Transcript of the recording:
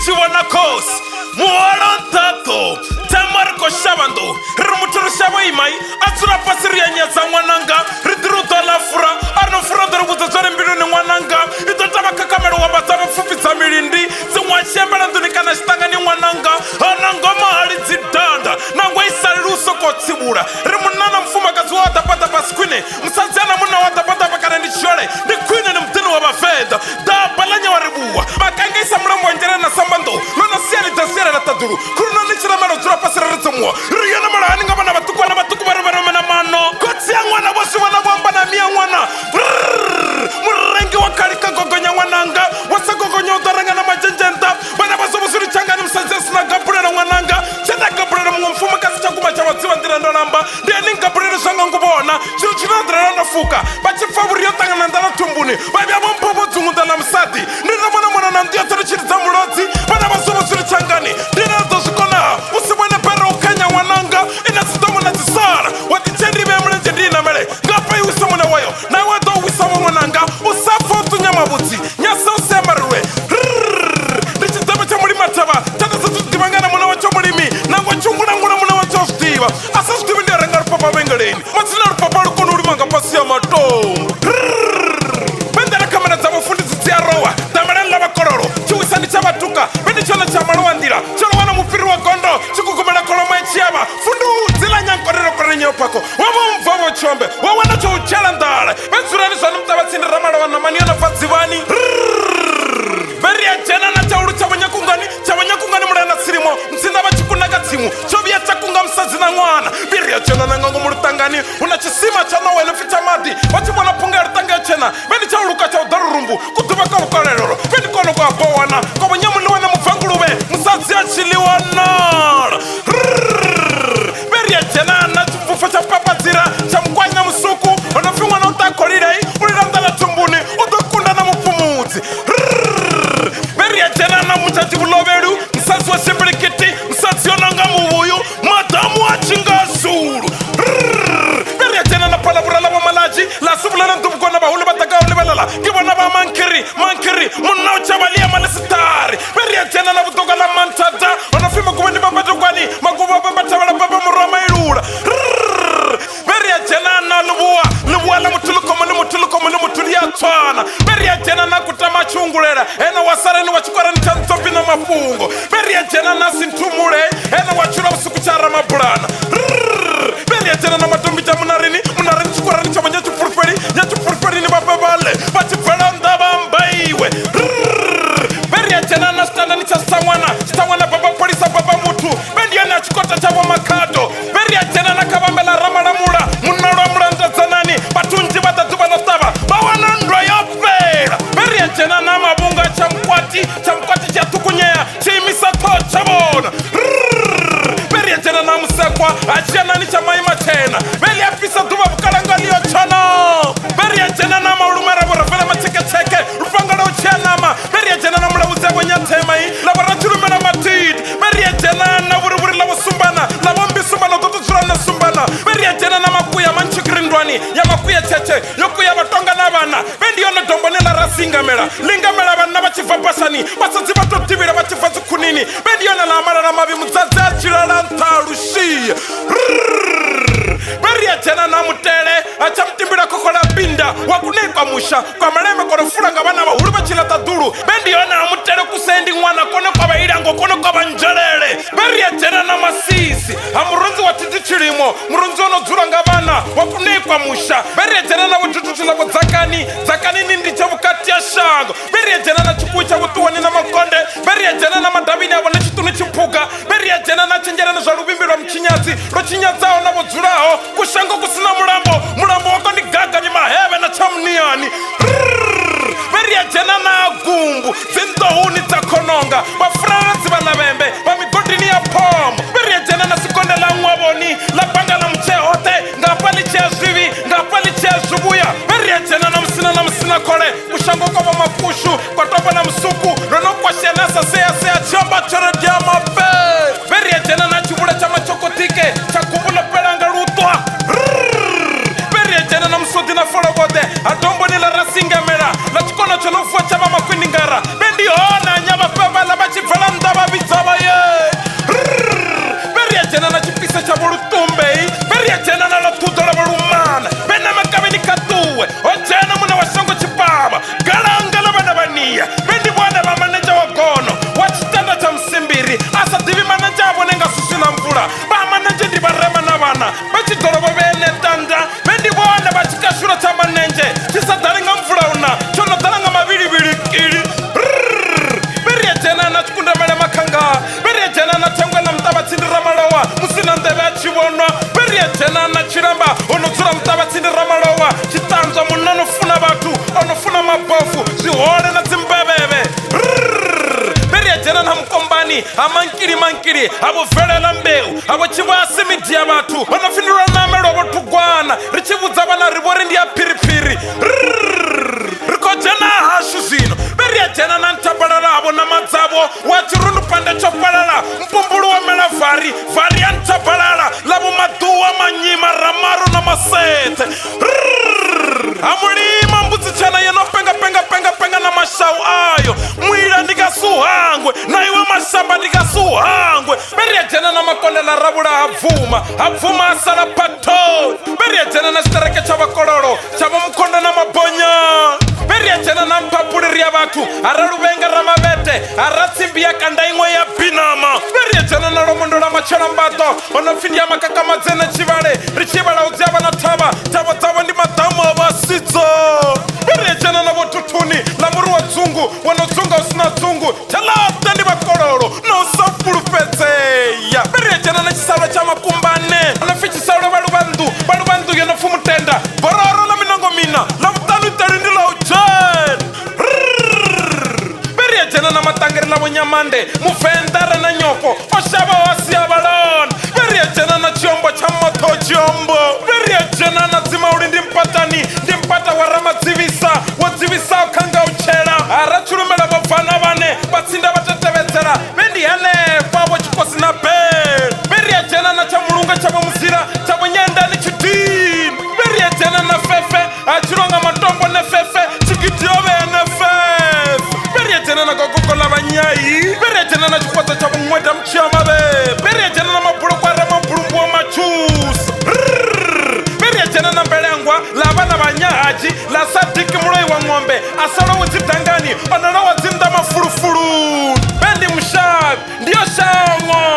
chibona kose muwarontato tamarko shabando rumuturu shabo imai atsura pasiri ya nyaza mwananga ridiruto la fura arno fura dore butazore mbiru ni mwananga itotaba kakamero wa bataba fufi mirindi zimwa shembala ndunikana shitanga ni mwananga anangoma hali zidanda nangwa isari ruso kotsibura rimunana mfuma kazuwa watapata paskwine msanziana muna watapata pakana ni shole ni kwine ni mtinu wa bafeda da balanya waribuwa bakanga isa mlambo njere na sambando lona siya ni tasira na taduru kuruna nichira maro zura pasira rizumwa riyana mara haninga mana batuku barabara mana mano kotsi ya mwana wasi wana wamba na miya mwana murengi wakarika gogonya mwananga wasa gogonya utaranga na majenjenta bana baso busuri changa ni msanzesi na gapurera mwananga chenda gapurera mfuma kasi chakuma cha waziwa ndira ndonamba ndiya ni gapurera shanga ngubona chiru chinandira nafuka bachi faburi yotanga nandana tumbuni babi ya mpobo zunguda na msadi nina mwana na ndiya tari chiri za murozi bana baso busuri changani ndina doshikona usibwene pera ukanya mwananga ina sidomo na tisara wati chendi bemule jendina mele ngapa yu usamune wayo na wato usamu mwananga usafo tunyamabuzi nyasa usemarwe ndichitaba cha mulima taba chata satu dimangana mwana wacho mulimi nangwa chunguna mwana wacho stiva asa stiva ndi arenga rupapa bengaleni matsina rupapa rukonu ulimanga pasi ya mato bendera kamera zabo fundi zitia rowa damarani lava kororo chiwisani cha batuka bendi chola cha maluwa ndira chola wana mupiri wa kondo chikukumela koloma echiaba fundu zila nyankorero kore nyopako wama mvavo chombe wawana cho uchela ndale benzurani swani mtabatsindi ramala wana maniana fadzivani beria jena na cha uru cha wanyakungani mulana sirimo msinda bachikuna katsimu chobia chakunga msazi na mwana beria jena na ngangu mulutangani unachisima cha nowe neficha madi wachimwana punga rutanga chena bendi cha uruka cha udarurumbu kutuba kwa ukorero bendi kono kwa bowana kwa wanyamuliwa na mfangulube msazi achiliwana beria jena na chifufa cha papazira cha mkwanya msuku unafingwa na utakolirei ulirandala tumbuni udokunda na mupumuzi beria jena na mchaji buloberu msazi wa simbilikiti msazi yonanga mubuyu madamu wa chingasuru beria jena na palabura labo malaji la subula na ntubuko na bahuli bataka ulibalala kibona ba mankiri munao chabalia malesitari beria jena na butoka la mantada unafima kuwendi babatogwani maguba babatabala baba murama irura beria jena na lubuwa la mutululia twana beria jena na kutama chungulera ena wasarani wachikorani chantopi na mafungo beria jena na sintumule ena wachura usuku chara mabulana beria jena na matumbi cha munarini chikorani cha nyachupurperi ni bababale bachipelanda bambaiwe beria jena na standa ni cha stangwana baba polisa baba mutu bendia na chikota cha wamakado beria jena na kabambela ramaramula munaromula ndazanani batunji batatu banotaba bawana ndwa yopera beria jena na mabunga cha mkwati cha tukunyea chimisa to chabona beria jena na musekwa achana ni cha maima tena belia pisa duba bukalangalio chana beria jena na maulumara borafela macheke rufangala uchanama beria jena na mulabuze wenyatemai labarachulume na matid beria jena na buruburi lawasumbana lawambi sumbana tutuchurana sumbana beria jena na makuya manchikrindwani ya makuya cheche yokuya batonga na bana bendiyo na domboni la rasingamela lingamela bana bachifa pasani basazi batotibira bachifa zukunini bendiyo na lamara na mabi mzazi achirala ntarushi beria jena na mutele achamtimbira kokola binda wakunekwa musha kwa maleme kono fulanga bana bahulu bachila taduru bendiyo na mutele kusendi mwana kono kwa bairango kono kwa banjelele beria jena na masisi amurunzi watiti chilimo murunzi ono zuranga bana wakunekwa musha beria jena na wututuchila kwa zakani nindi cha bukati ya shango beria jena na chukui cha wutuwani na makonde beria jena na madabini ya wane chituni chipuga beria jena na chenjera na zwarubimbi rwa mchinyazi rochinyazao na wuzurao kushango kusina mulambo wako ni gaga ni mahebe na chamniani beria jena na agumbu zindohuni za kononga bafransi balabembe bamigodini ya pomo beria jena na sikonde la mwaboni la panga na mchehote ngapali chezivi ngapali chezubuya beria jena na msina kole kushango kwa mafushu kwa topa na msuku rono kwa shenasa sea chamba chore diama beria jena na chibule cha machokotike cha kubula pelanga rutwa beria jena na msoti na fologode adombo ni la rasingamera la chikono cholofu wa chama makwini ngara bendi ona nyama peba la bachi falanda tumbei beria jena na la tutora balumana bena makabini katuwe ojena muna wasongo chipaba galangala bana bania bendi bwana ba manager wa gono wachitanda cha msimbiri asa divi manager abonenga susina mvula ba manager ndi barema na bana bachidorobo bene tanda bendi bwana bachikashura cha manenje chisadalinga mvula una chono dalanga mabili bili kili beria jena na chikunda mele makanga beria jena na tengwe na mtaba tsindira malowa musina ndebe achibonwa beria jena na chiramba onotsura mtaba tsindira malowa chitanzo munano funa batu onofuna mabofu zihole na zimbebebe beria jena na mkombani amankiri abo velela mbeu abo chibwasi midia batu onofinirwa namelo botugwana richibudza bana ribori ndiya piripiri rikojena hashu zino beria jena na ntabalala abo na madzabo wachirundu pande chopalala mpumbulu wa mela vari ya ntabalala labo maduwa manyima ramaro na masete amulima mbudzi chana yeno penga na mashau ayo mwila ndikasuhangwe na iwe mashamba ndikasuhangwe beria jena na makolela rabula habvuma asala patoni beria jena na chitereke chavakololo chava mkonda na mabonya beria jena na mpapuliri ya batu aralubenga ramavete aratsimbia kanda imwe ya binama beria jena na lomondo la machana mbato onofindi ya makaka madzene chivale richibala udziaba na tava ndi madamu abasitso beria jena na botutuni lamuru wa dzungu wanozunga usina dzungu chalata ndi makololo nosafulupetseya beria jena na chisalo cha makumbane onofi chisalo balubandu yenofumutenda bororo la minongo mina la mutanu italindi la ujeni beria jena na matangeri la munyamande mufendare na nyoko oshaba wasi abalon beria jena na chiombo cha moto chiombo beria jena na zimauli ndi mpata waramadzivisa wodzivisa ukanga uchela arachulumela bofana bane batsinda batetevetsela bendi hane kwabo chikosi na beria jena na cha mulunga chabo muzira chabo nyendani chidini beria jena na fefe achilonga matombo ne fefe chikitiobe ne fefe beria jena na gogokola banyai beria jena na chikwata chabo mweta mchiama beria jena na mabulukwa ramabulumbu wa machusa beria jena na mbelengwa labana banyahaji la sadiki muloi wa ng'ombe asalo wuzidangani onolo wazinda mafulufulu bendi mshabi ndiyo shango